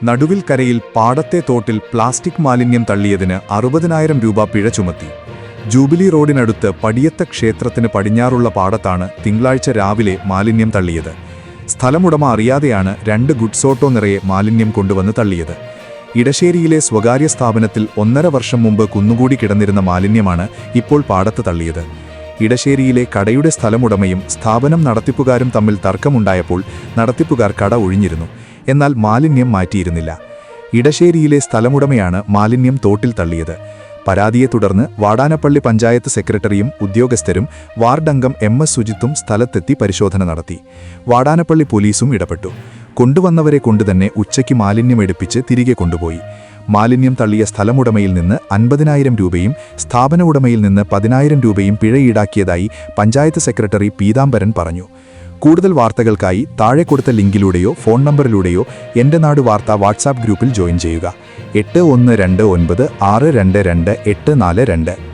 നടുവിൽ കരയിൽ പാടത്തെ തോട്ടിൽ പ്ലാസ്റ്റിക് മാലിന്യം തള്ളിയതിന് 60,000 രൂപ പിഴ ചുമത്തി. ജൂബിലി റോഡിനടുത്ത് പടിയത്ത ക്ഷേത്രത്തിന് പടിഞ്ഞാറുള്ള പാടത്താണ് തിങ്കളാഴ്ച രാവിലെ മാലിന്യം തള്ളിയത്. സ്ഥലമുടമ അറിയാതെയാണ് 2 ഗുഡ്സ് ഓട്ടോ നിറയെ മാലിന്യം കൊണ്ടുവന്ന് തള്ളിയത്. ഇടശ്ശേരിയിലെ സ്വകാര്യ സ്ഥാപനത്തിൽ 1.5 വർഷം മുമ്പ് കുന്നുകൂടി കിടന്നിരുന്ന മാലിന്യമാണ് ഇപ്പോൾ പാടത്ത് തള്ളിയത്. ഇടശ്ശേരിയിലെ കടയുടെ സ്ഥലമുടമയും സ്ഥാപനം നടത്തിപ്പുകാരും തമ്മിൽ തർക്കമുണ്ടായപ്പോൾ നടത്തിപ്പുകാർ കട ഒഴിഞ്ഞിരുന്നു. എന്നാൽ മാലിന്യം മാറ്റിയിരുന്നില്ല. ഇടശ്ശേരിയിലെ സ്ഥലമുടമയാണ് മാലിന്യം തോട്ടിൽ തള്ളിയത്. പരാതിയെ തുടർന്ന് വാടാനപ്പള്ളി പഞ്ചായത്ത് സെക്രട്ടറിയും ഉദ്യോഗസ്ഥരും വാർഡംഗം MS സുജിത്തും സ്ഥലത്തെത്തി പരിശോധന നടത്തി. വാടാനപ്പള്ളി പോലീസും ഇടപെട്ടു. കൊണ്ടുവന്നവരെ കൊണ്ടുതന്നെ ഉച്ചയ്ക്ക് മാലിന്യം എടുപ്പിച്ച് തിരികെ കൊണ്ടുപോയി. മാലിന്യം തള്ളിയ സ്ഥലമുടമയിൽ നിന്ന് 50,000 രൂപയും സ്ഥാപന ഉടമയിൽ നിന്ന് 10,000 രൂപയും പിഴ ഈടാക്കിയതായി പഞ്ചായത്ത് സെക്രട്ടറി പീതാംബരൻ പറഞ്ഞു. കൂടുതൽ വാർത്തകൾക്കായി താഴെ കൊടുത്ത ലിങ്കിലൂടെയോ ഫോൺ നമ്പറിലൂടെയോ എൻ്റെ നാട് വാർത്ത വാട്സാപ്പ് ഗ്രൂപ്പിൽ ജോയിൻ ചെയ്യുക. 8129 622 842.